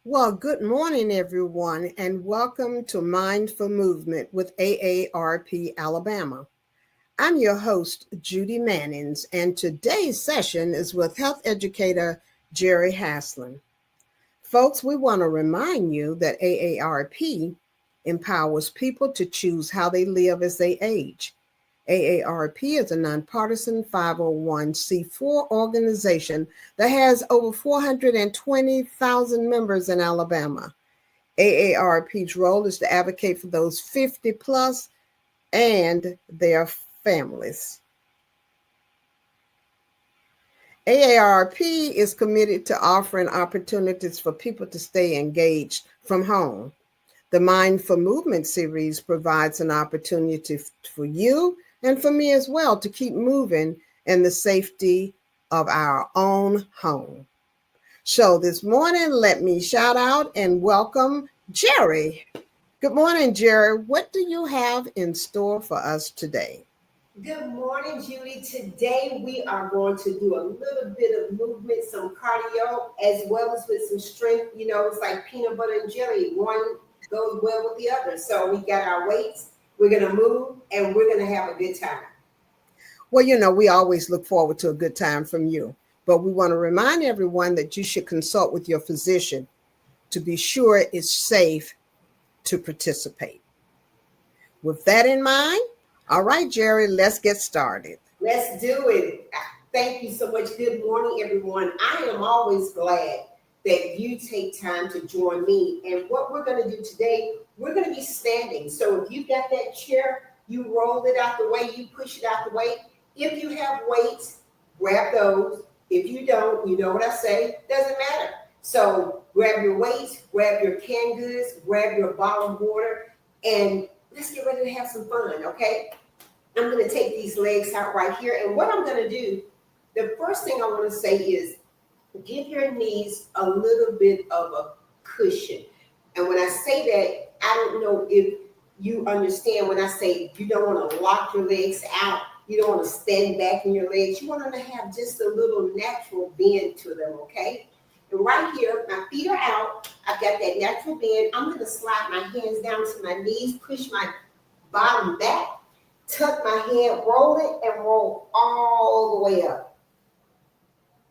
Well, good morning, everyone, and welcome to Mindful Movement with AARP Alabama. I'm your host, Judy Mannings, and today's session is with health educator Jerry Haslin. Folks, we want to remind you that AARP empowers people to choose how they live as they age. AARP is a nonpartisan 501c4 organization that has over 420,000 members in Alabama. AARP's role is to advocate for those 50 plus and their families. AARP is committed to offering opportunities for people to stay engaged from home. The Mindful Movement series provides an opportunity for you and for me as well to keep moving in the safety of our own home. So this morning, let me shout out and welcome Jerry. Good morning, Jerry. What do you have in store for us today? Good morning, Judy. Today we are going to do a little bit of movement, some cardio, as well as with some strength. You know, it's like peanut butter and jelly. One goes well with the other. So we got our weights. We're going to move and we're going to have a good time. Well, we always look forward to a good time from you, but we want to remind everyone that you should consult with your physician to be sure it's safe to participate. With that in mind, all right, Jerry, let's get started. Let's do it. Thank you so much. Good morning, everyone. I am always glad that you take time to join me. And what we're going to do today, we're going to be standing. So if you got that chair, you roll it out the way, you push it out the way. If you have weights, grab those. If you don't, you know what I say, doesn't matter. So grab your weights, grab your canned goods, grab your bottle of water, and let's get ready to have some fun, okay? I'm going to take these legs out right here. And what I'm going to do, the first thing I want to say is give your knees a little bit of a cushion. And when I say that, I don't know if you understand when I say you don't want to lock your legs out. You don't want to stand back in your legs. You want them to have just a little natural bend to them, okay? And right here, my feet are out. I've got that natural bend. I'm going to slide my hands down to my knees, push my bottom back, tuck my head, roll it, and roll all the way up.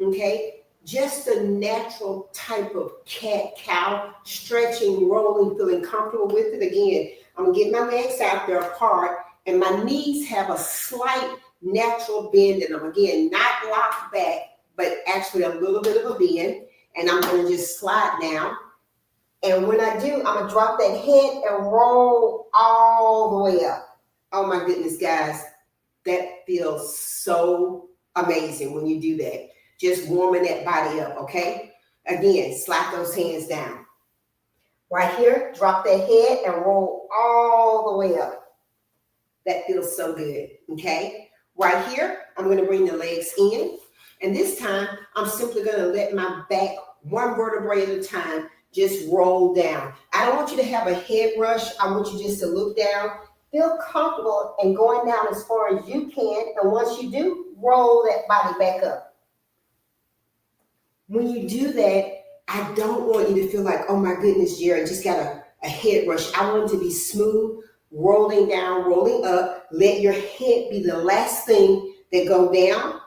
Okay? Just a natural type of cat-cow, stretching, rolling, feeling comfortable with it. Again, I'm going to get my legs out there apart, and my knees have a slight natural bend in them. Again, not locked back, but actually a little bit of a bend. And I'm going to just slide down. And when I do, I'm going to drop that head and roll all the way up. Oh my goodness, guys, that feels so amazing when you do that. Just warming that body up, okay? Again, slide those hands down. Right here, drop that head and roll all the way up. That feels so good, okay? Right here, I'm going to bring the legs in. And this time, I'm simply going to let my back, one vertebrae at a time, just roll down. I don't want you to have a head rush. I want you just to look down. Feel comfortable and going down as far as you can. And once you do, roll that body back up. When you do that, I don't want you to feel like, oh my goodness, Jerry, I just got a head rush. I want it to be smooth, rolling down, rolling up. Let your head be the last thing that go down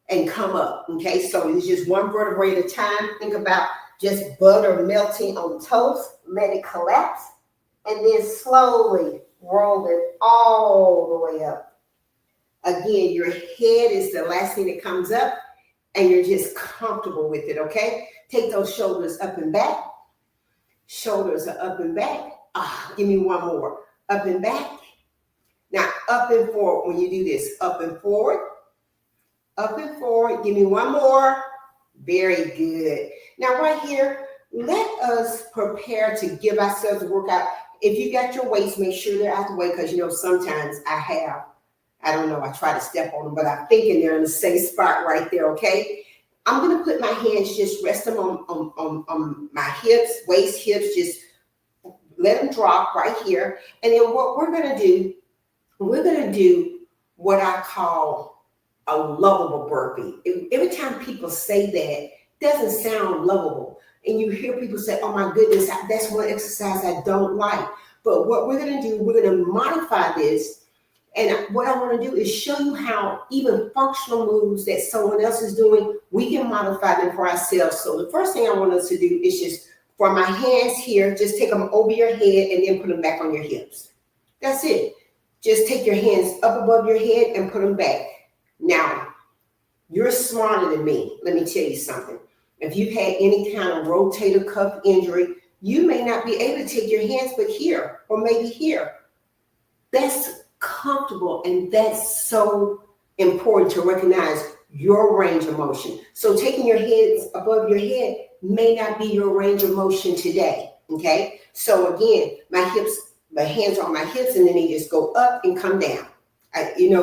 and come up. Okay, so it's just one vertebrae at a time. Think about just butter melting on toast. Let it collapse. And then slowly roll it all the way up. Again, your head is the last thing that comes up, and you're just comfortable with it, okay? Take those shoulders up and back. Shoulders are up and back. Give me one more. Up and back. Now, up and forward when you do this. Up and forward. Up and forward. Give me one more. Very good. Now, right here, let us prepare to give ourselves a workout. If you got your weights, make sure they're out the way, because, sometimes I try to step on them, but I'm thinking they're in the safe spot right there, okay? I'm going to put my hands, just rest them on my hips, waist, hips, just let them drop right here. And then what we're going to do what I call a lovable burpee. Every time people say that, it doesn't sound lovable. And you hear people say, oh my goodness, that's one exercise I don't like. But what we're going to do, we're going to modify this. And what I want to do is show you how even functional moves that someone else is doing, we can modify them for ourselves. So the first thing I want us to do is just, for my hands here, just take them over your head and then put them back on your hips. That's it. Just take your hands up above your head and put them back. Now, you're smarter than me. Let me tell you something. If you've had any kind of rotator cuff injury, you may not be able to take your hands but here or maybe here. That's comfortable, and that's so important to recognize your range of motion. So taking your hands above your head may not be your range of motion today, okay? So again, my hands are on my hips, and then they just go up and come down.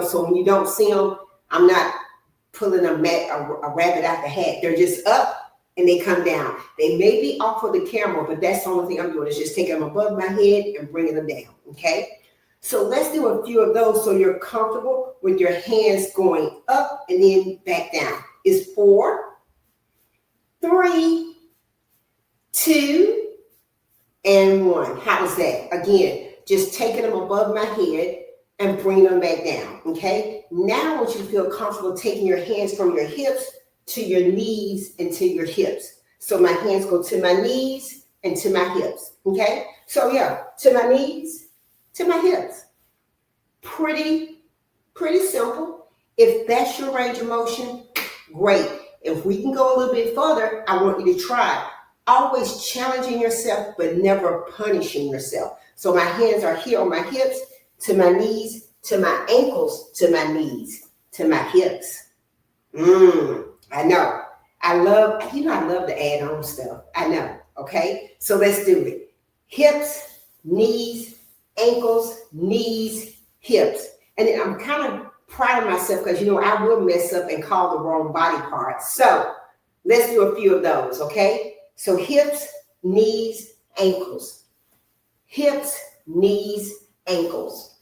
So when you don't see them, I'm not pulling a rabbit out the hat. They're just up and they come down. They may be off of the camera, but that's the only thing I'm doing is just taking them above my head and bringing them down, okay? So let's do a few of those so you're comfortable with your hands going up and then back down. It's 4, 3, 2, and 1. How was that? Again, just taking them above my head and bringing them back down, okay? Now I want you to feel comfortable taking your hands from your hips to your knees and to your hips. So my hands go to my knees and to my hips, okay? So yeah, to my knees, to my hips. Pretty simple. If that's your range of motion, great. If we can go a little bit further, I want you to try. Always challenging yourself, but never punishing yourself. So my hands are here on my hips, to my knees, to my ankles, to my knees, to my hips. I know. I love to add on stuff. I know. Okay. So let's do it. Hips, knees, ankles, knees, hips. And then I'm kind of proud of myself because, I will mess up and call the wrong body part. So let's do a few of those. Okay. So hips, knees, ankles. Hips, knees, ankles.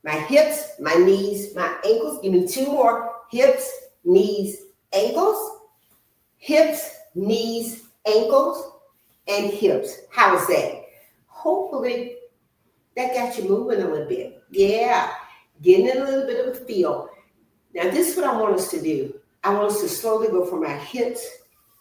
My hips, my knees, my ankles. Give me 2 more. Hips, knees, ankles. Hips, knees, ankles, and hips. How is that? Hopefully that got you moving a little bit. Yeah, getting a little bit of a feel. Now this is what I want us to do. I want us to slowly go from our hips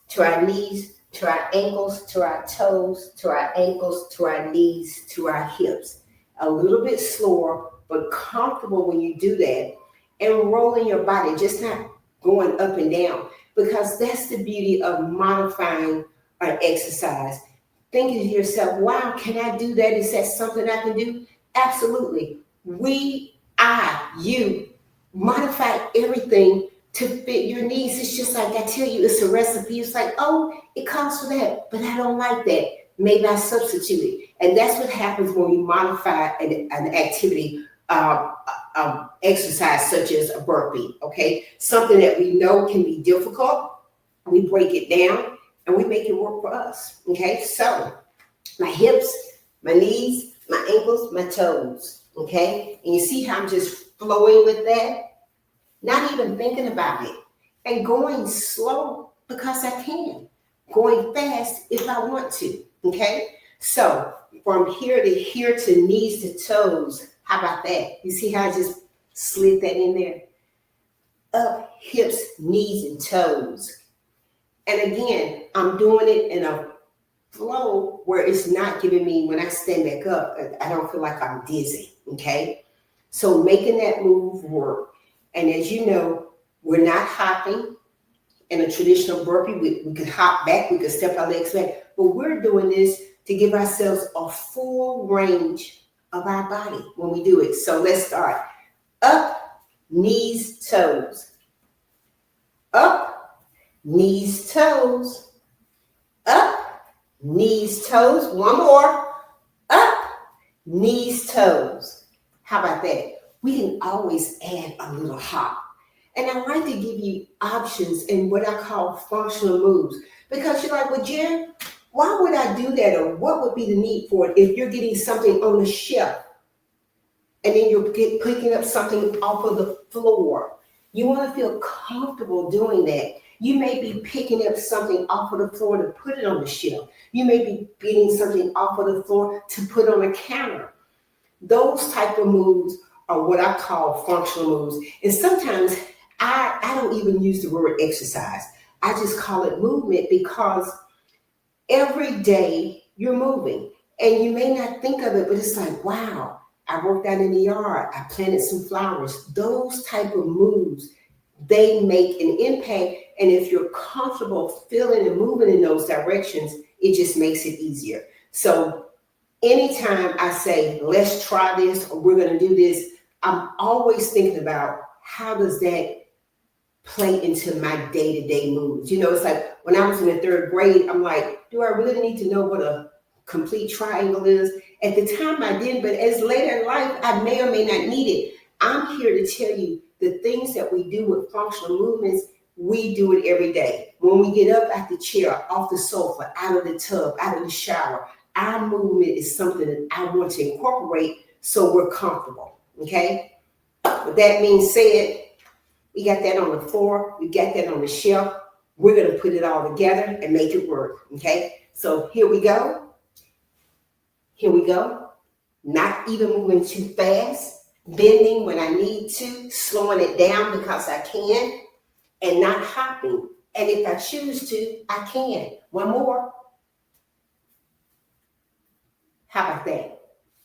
to our knees, to our ankles, to our toes, to our ankles, to our knees, to our hips. A little bit slower, but comfortable when you do that, and rolling your body, just not going up and down, because that's the beauty of modifying an exercise. Thinking to yourself, wow, can I do that? Is that something I can do? Absolutely. You modify everything to fit your needs. It's just like I tell you, it's a recipe. It's like, oh, it calls for that, but I don't like that. Maybe I substitute it. And that's what happens when we modify an activity, exercise such as a burpee, okay? Something that we know can be difficult. We break it down and we make it work for us, okay? So my hips, my knees, my ankles, my toes, okay? And you see how I'm just flowing with that? Not even thinking about it. And going slow because I can. Going fast if I want to, okay? So from here to knees to toes, how about that? You see how I just slid that in there? Up, hips, knees, and toes. And again, I'm doing it in a flow where it's not giving me, when I stand back up, I don't feel like I'm dizzy, okay? So making that move work. And as you know, we're not hopping. In a traditional burpee, we could hop back, we could step our legs back, but we're doing this to give ourselves a full range of our body when we do it. So let's start. Up, knees, toes. Up, knees, toes. Up, knees, toes. One more. Up, knees, toes. How about that? We can always add a little hop. And I like to give you options in what I call functional moves. Because you're like, well, Jen, why would I do that? Or what would be the need for it if you're getting something on the shelf and then you're picking up something off of the floor? You want to feel comfortable doing that. You may be picking up something off of the floor to put it on the shelf. You may be getting something off of the floor to put on a counter. Those type of moves are what I call functional moves. And sometimes I don't even use the word exercise. I just call it movement because every day you're moving. And you may not think of it, but it's like, wow, I worked out in the yard. I planted some flowers. Those type of moves, they make an impact. And if you're comfortable feeling and moving in those directions, it just makes it easier. So anytime I say, let's try this or we're going to do this, I'm always thinking about how does that play into my day-to-day moves. You know, it's like when I was in the third grade, I'm like, do I really need to know what a complete triangle is? At the time I didn't, but as later in life, I may or may not need it. I'm here to tell you the things that we do with functional movements, we do it every day. When we get up out the chair, off the sofa, out of the tub, out of the shower, our movement is something that I want to incorporate so we're comfortable, okay? With that being said, we got that on the floor, we got that on the shelf. We're going to put it all together and make it work, okay? So here we go. Here we go. Not even moving too fast, bending when I need to, slowing it down because I can, and not hopping. And if I choose to, I can. One more. How about that?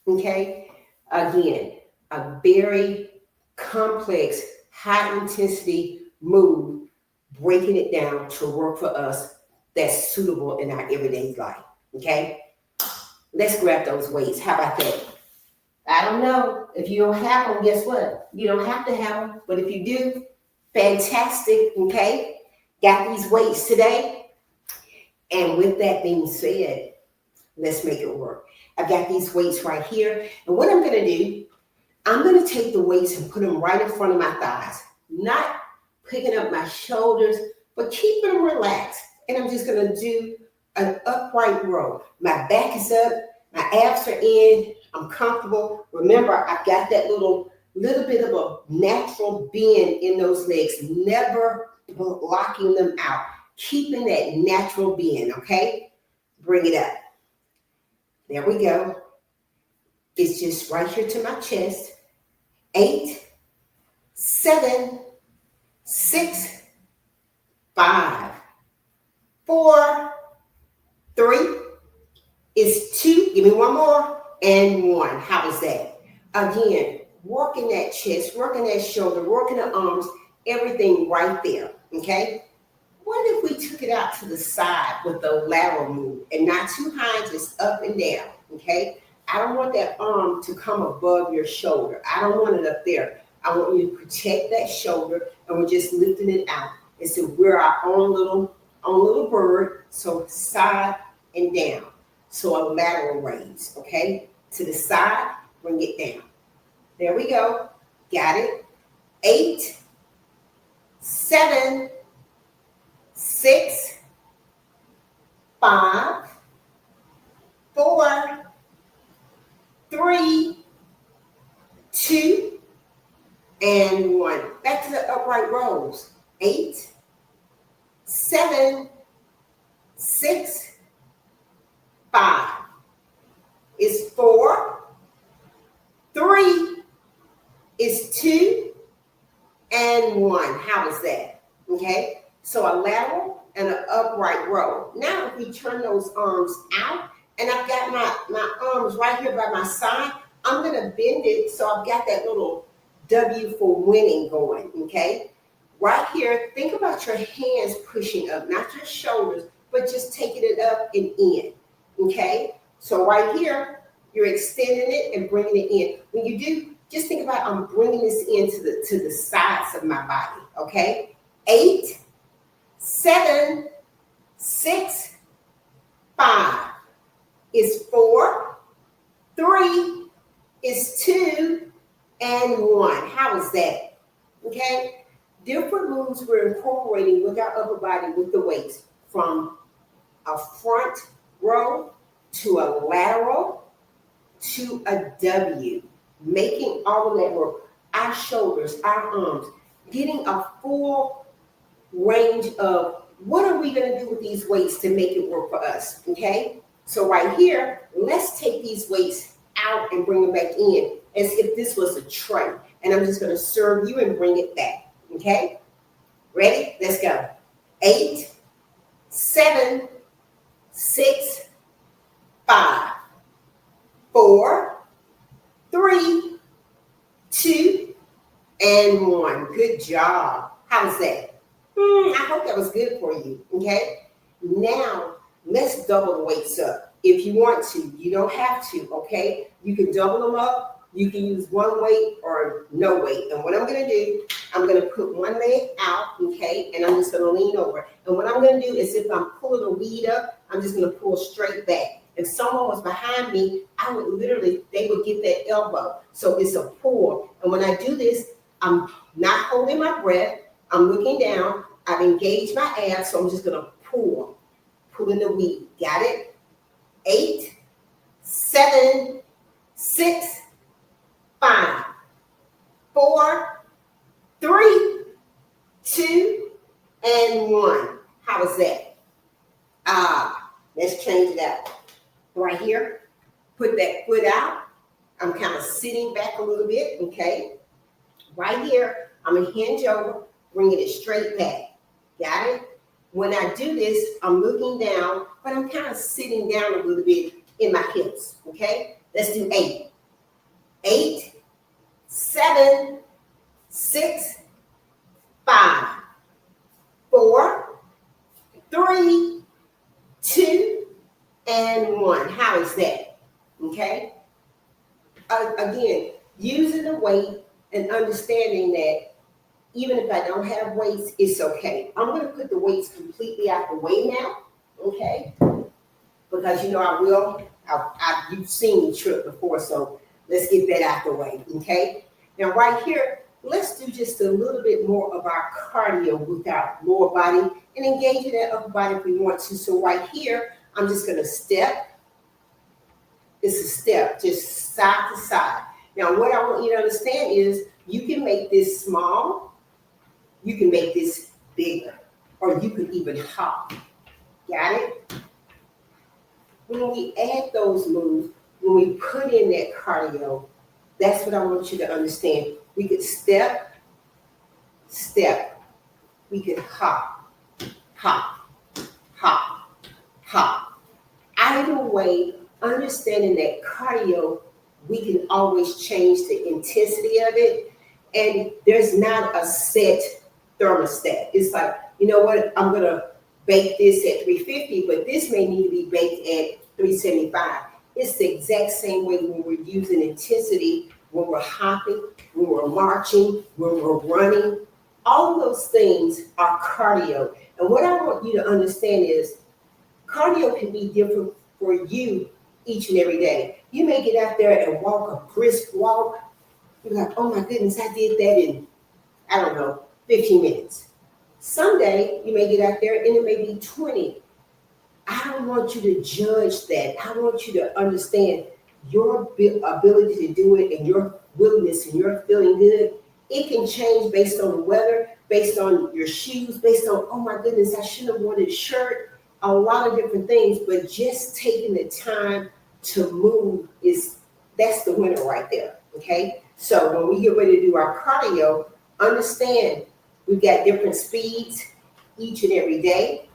Okay? Again, a very complex, high intensity move, breaking it down to work for us that's suitable in our everyday life. Okay? Let's grab those weights. How about that? I don't know. If you don't have them, guess what? You don't have to have them. But if you do, fantastic. Okay? Got these weights today. And with that being said, let's make it work. I've got these weights right here. And what I'm going to do, I'm going to take the weights and put them right in front of my thighs. Not picking up my shoulders, but keeping them relaxed. And I'm just going to do an upright row. My back is up. My abs are in. I'm comfortable. Remember, I've got that little bit of a natural bend in those legs. Never blocking them out. Keeping that natural bend, okay? Bring it up. There we go. It's just right here to my chest. 8, 7, 6, 5, 4, 3. It's 2. Give me one more. And 1. How is that? Again, working that chest, working that shoulder, working the arms, everything right there. Okay? What if we took it out to the side with the lateral move and not too high, just up and down, okay? I don't want that arm to come above your shoulder. I don't want it up there. I want you to protect that shoulder, and we're just lifting it out. And so we're our own little bird, so side and down. So a lateral raise, okay? To the side, bring it down. There we go. Got it? 8, 7, 6, 5, 4, 3, 2, and 1. Back to the upright rows. 8, 7, 6, 5. Is 4, 3, is 2, and 1. How is that? Okay? So a lateral and an upright row. Now if we turn those arms out, and I've got my arms right here by my side, I'm going to bend it so I've got that little W for winning going, okay? Right here, think about your hands pushing up, not your shoulders, but just taking it up and in, okay? So right here, you're extending it and bringing it in. When you do, just think about I'm bringing this into the sides of my body, okay? 8, 7, 6, 5 is 4, 3 is 2, and 1. How is that? Okay? Different moves we're incorporating with our upper body with the weights, from a front row to a lateral to a W, making all of that work. Our shoulders, our arms, getting a full range of what are we going to do with these weights to make it work for us, okay? So right here, let's take these weights out and bring them back in as if this was a tray. And I'm just going to serve you and bring it back, okay? Ready? Let's go. 8, 7, 6, 5, 4, 3, 2, and 1. Good job. How's that? I hope that was good for you, okay? Now, let's double the weights up. If you want to, you don't have to, okay? You can double them up. You can use one weight or no weight. And what I'm going to do, I'm going to put one leg out, okay? And I'm just going to lean over. And what I'm going to do is if I'm pulling a weed up, I'm just going to pull straight back. If someone was behind me, I would literally, they would get that elbow. So it's a pull. And when I do this, I'm not holding my breath. I'm looking down. I've engaged my abs, so I'm just going to pull in the weed. Got it? 8, 7, 6, 5, 4, 3, 2, and 1. How is that? Let's change it out. Right here, put that foot out. I'm kind of sitting back a little bit, okay? Right here, I'm going to hinge over, bringing it straight back. Got it? When I do this, I'm looking down, but I'm kind of sitting down a little bit in my hips, okay? Let's do 8. 8, 7, 6, 5, 4, 3, 2, and 1. How is that? Okay? Again, using the weight and understanding that even if I don't have weights, it's okay. I'm going to put the weights completely out the way now, okay? Because, you know, you've seen me trip before, so let's get that out the way, okay? Now, right here, let's do just a little bit more of our cardio with our lower body and engage in that upper body if we want to. So right here, I'm just going to step. It's a step, just side to side. Now, what I want you to understand is you can make this small. You can make this bigger, or you could even hop. Got it? When we add those moves, when we put in that cardio, that's what I want you to understand. We could step, step. We could hop, hop, hop, hop. Either way, understanding that cardio, we can always change the intensity of it. And there's not a set thermostat. It's like, you know what, I'm going to bake this at 350, but this may need to be baked at 375. It's the exact same way when we're using intensity, when we're hopping, when we're marching, when we're running. All of those things are cardio. And what I want you to understand is cardio can be different for you each and every day. You may get out there and walk a brisk walk. You're like, oh my goodness, I did that in, I don't know, 15 minutes. Someday you may get out there and it may be 20. I don't want you to judge that. I want you to understand your ability to do it and your willingness and your feeling good. It can change based on the weather, based on your shoes, based on, oh my goodness, I shouldn't have worn a shirt, a lot of different things, but just taking the time to move that's the winner right there, okay? So when we get ready to do our cardio, understand we've got different speeds each and every day.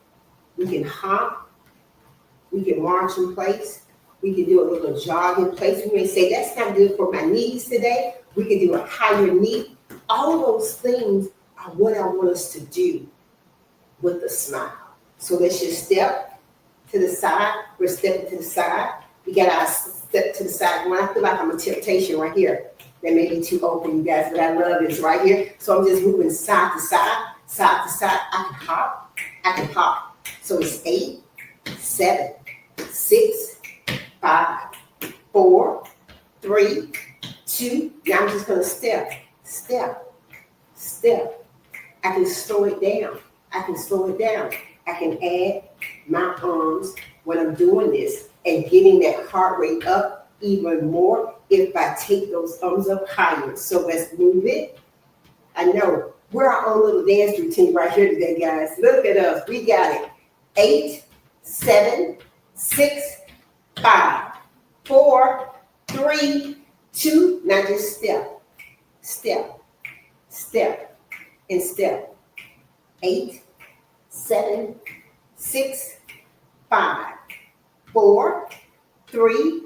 We can hop, we can march in place, we can do a little jog in place. We may say, that's not good for my knees today. We can do a higher knee. All those things are what I want us to do with a smile. So let's just step to the side. We're stepping to the side. We got our step to the side. When I feel like I'm a temptation right here, that may be too open, you guys, but I love this right here. So I'm just moving side to side, side to side. I can hop, I can hop. So it's 8, 7, 6, 5, 4, 3, 2. Now I'm just going to step, step, step. I can slow it down. I can slow it down. I can add my arms when I'm doing this and getting that heart rate up even more if I take those arms up higher. So let's move it. I know We're our own little dance routine right here today, guys. Look at us. We got it. 8, 7, 6, 5, 4, 3, 2. Now just step, step, step, and step. 8, 7, 6, 5, 4, 3,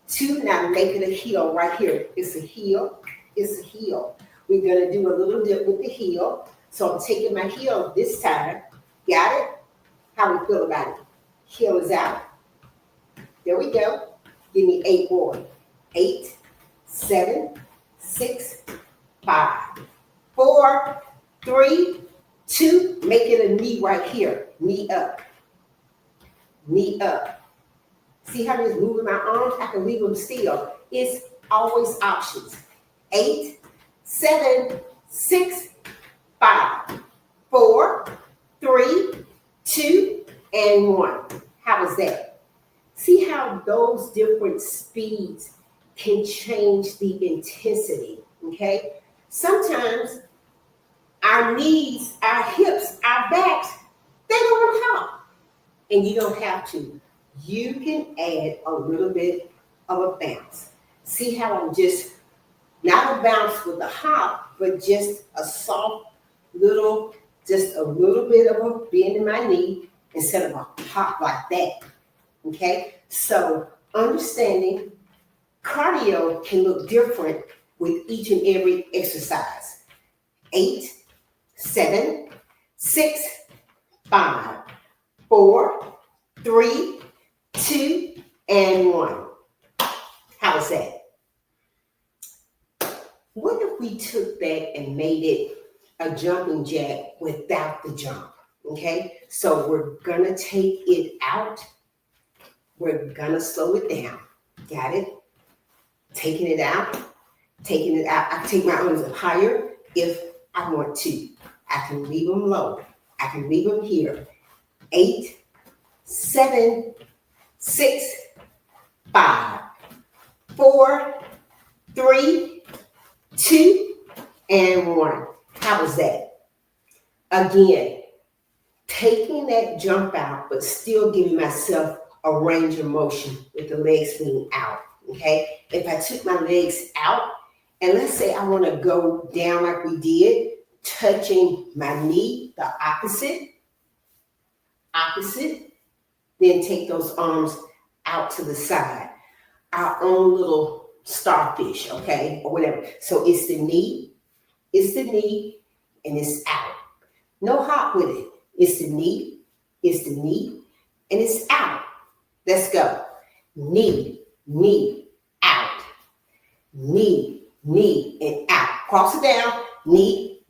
2. Now make it a heel right here. It's a heel. It's a heel. We're going to do a little dip with the heel. So I'm taking my heel this time. Got it? How we feel about it? Heel is out. There we go. Give me 8 more. 8, 7, 6, 5, 4, 3, 2. Make it a knee right here. Knee up. Knee up. See how I'm moving my arms? I can leave them still. It's always options. 8, 7, 6, 5, 4, 3, 2, and 1. How is that? See how those different speeds can change the intensity, okay? Sometimes our knees, our hips, our backs, they don't pop. And you don't have to. You can add a little bit of a bounce. See how I'm just, not a bounce with a hop, but just a soft little, just a little bit of a bend in my knee instead of a hop like that. Okay? So understanding cardio can look different with each and every exercise. 8, 7, 6, 5, 4, 3, 2, and 1. How is that? What if we took that and made it a jumping jack without the jump? Okay, so we're gonna take it out. We're gonna slow it down. Got it? Taking it out, taking it out. I take my arms up higher if I want to. I can leave them low. I can leave them here. 8, 7, 6, 5, 4, 3, 2, and 1. How was that? Again, taking that jump out, but still giving myself a range of motion with the legs leaning out, okay? If I took my legs out, and let's say I want to go down like we did, touching my knee, the opposite, then take those arms out to the side. Our own little starfish, okay, or whatever. So it's the knee, and it's out. No hop with it. It's the knee, and it's out. Let's go. Knee, out. Knee, and out. Cross it down. Knee,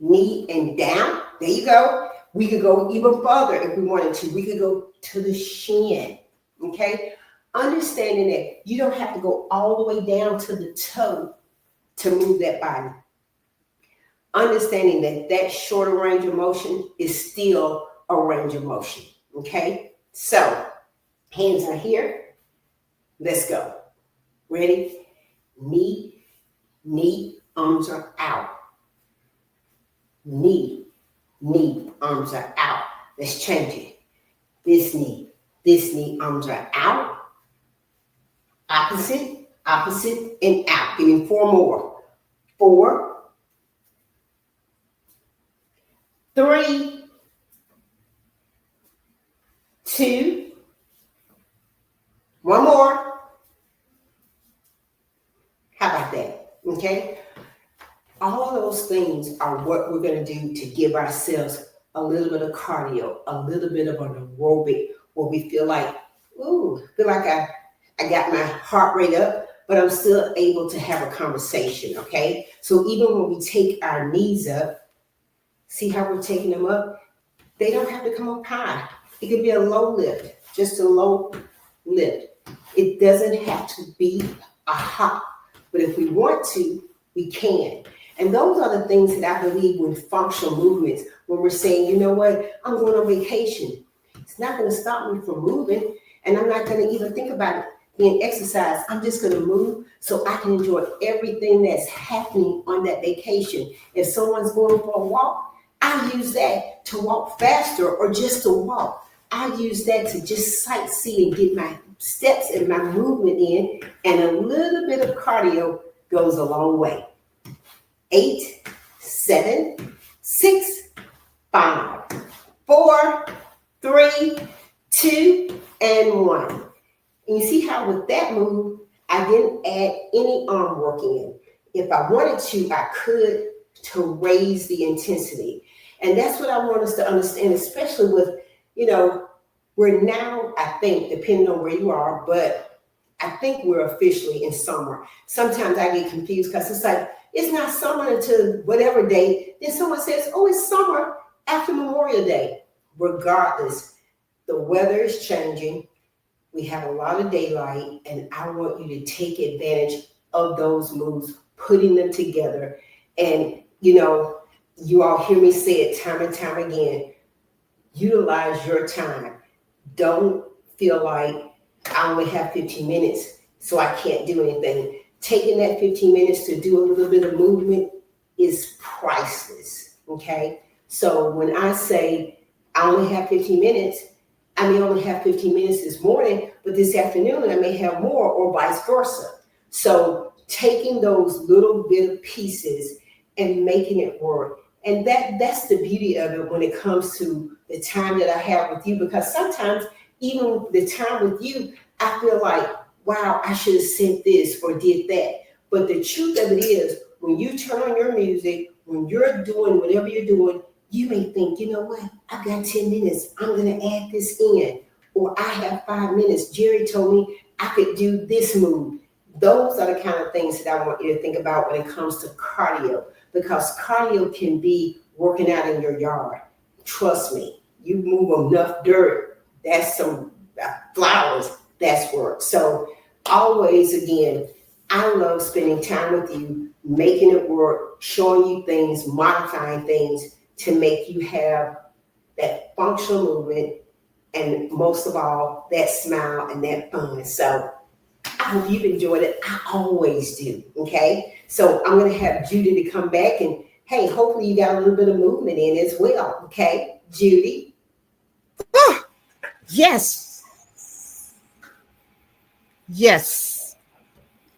and down. There you go. We could go even further if we wanted to. We could go to the shin, okay? Understanding that you don't have to go all the way down to the toe to move that body. Understanding that that shorter range of motion is still a range of motion, okay? So, hands are here. Let's go. Ready? Knee, arms are out. Knee, arms are out. Let's change it. This knee, arms are out. Opposite, and out. Give me 4 more. 4, 3, 2, 1 more. How about that? Okay? All of those things are what we're going to do to give ourselves a little bit of cardio, a little bit of an aerobic, where we feel like, I got my heart rate up, but I'm still able to have a conversation, okay? So even when we take our knees up, see how we're taking them up? They don't have to come up high. It could be a low lift, just a low lift. It doesn't have to be a hop, but if we want to, we can. And those are the things that I believe with functional movements, when we're saying, you know what, I'm going on vacation. It's not going to stop me from moving, and I'm not going to even think about it being exercise. I'm just going to move so I can enjoy everything that's happening on that vacation. If someone's going for a walk, I use that to walk faster or just to walk. I use that to just sightsee and get my steps and my movement in, and a little bit of cardio goes a long way. 8, 7, 6, 5, 4, 3, 2, and 1. And you see how with that move, I didn't add any arm working in. If I wanted to, I could, to raise the intensity. And that's what I want us to understand, especially with, we're now, I think, depending on where you are, but I think we're officially in summer. Sometimes I get confused because it's like, it's not summer until whatever day. Then someone says, oh, it's summer after Memorial Day. Regardless, the weather is changing. We have a lot of daylight, and I want you to take advantage of those moves, putting them together. And, you all hear me say it time and time again, utilize your time. Don't feel like I only have 15 minutes, so I can't do anything. Taking that 15 minutes to do a little bit of movement is priceless, okay? So when I say I only have 15 minutes, I may only have 15 minutes this morning, but this afternoon I may have more, or vice versa. So taking those little bit of pieces and making it work. And that's the beauty of it when it comes to the time that I have with you, because sometimes even the time with you, I feel like, wow, I should have said this or did that. But the truth of it is, when you turn on your music, when you're doing whatever you're doing, you may think, you know what, I've got 10 minutes. I'm going to add this in. Or I have 5 minutes. Jerry told me I could do this move. Those are the kind of things that I want you to think about when it comes to cardio, because cardio can be working out in your yard. Trust me, you move enough dirt, that's some flowers, that's work. So always, again, I love spending time with you, making it work, showing you things, modifying things to make you have that functional movement, and most of all, that smile and that fun. So I hope you've enjoyed it. I always do, okay? So I'm going to have Judy to come back, and hey, hopefully you got a little bit of movement in as well, okay? Judy? Oh, yes. Yes.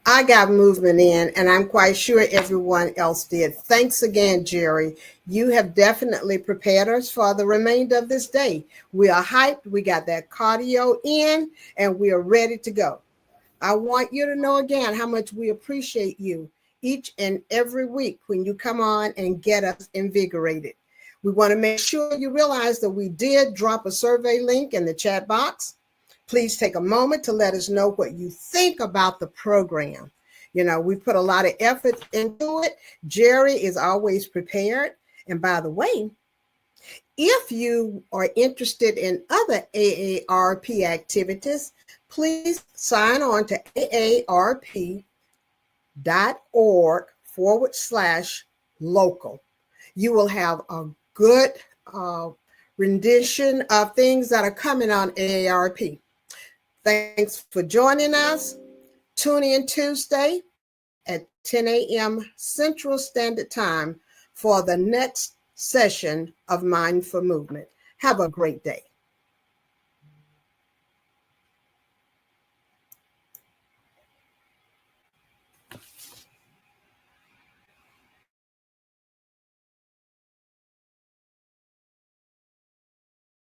I got movement in, and I'm quite sure everyone else did. Thanks again, Jerry. You have definitely prepared us for the remainder of this day. We are hyped. We got that cardio in, and we are ready to go. I want you to know again how much we appreciate you each and every week when you come on and get us invigorated. We want to make sure you realize that we did drop a survey link in the chat box. Please take a moment to let us know what you think about the program. We put a lot of effort into it. Jerry is always prepared. And by the way, if you are interested in other AARP activities, please sign on to aarp.org/local. You will have a good rendition of things that are coming on AARP. Thanks for joining us. Tune in Tuesday at 10 a.m. Central Standard Time for the next session of Mindful Movement. Have a great day.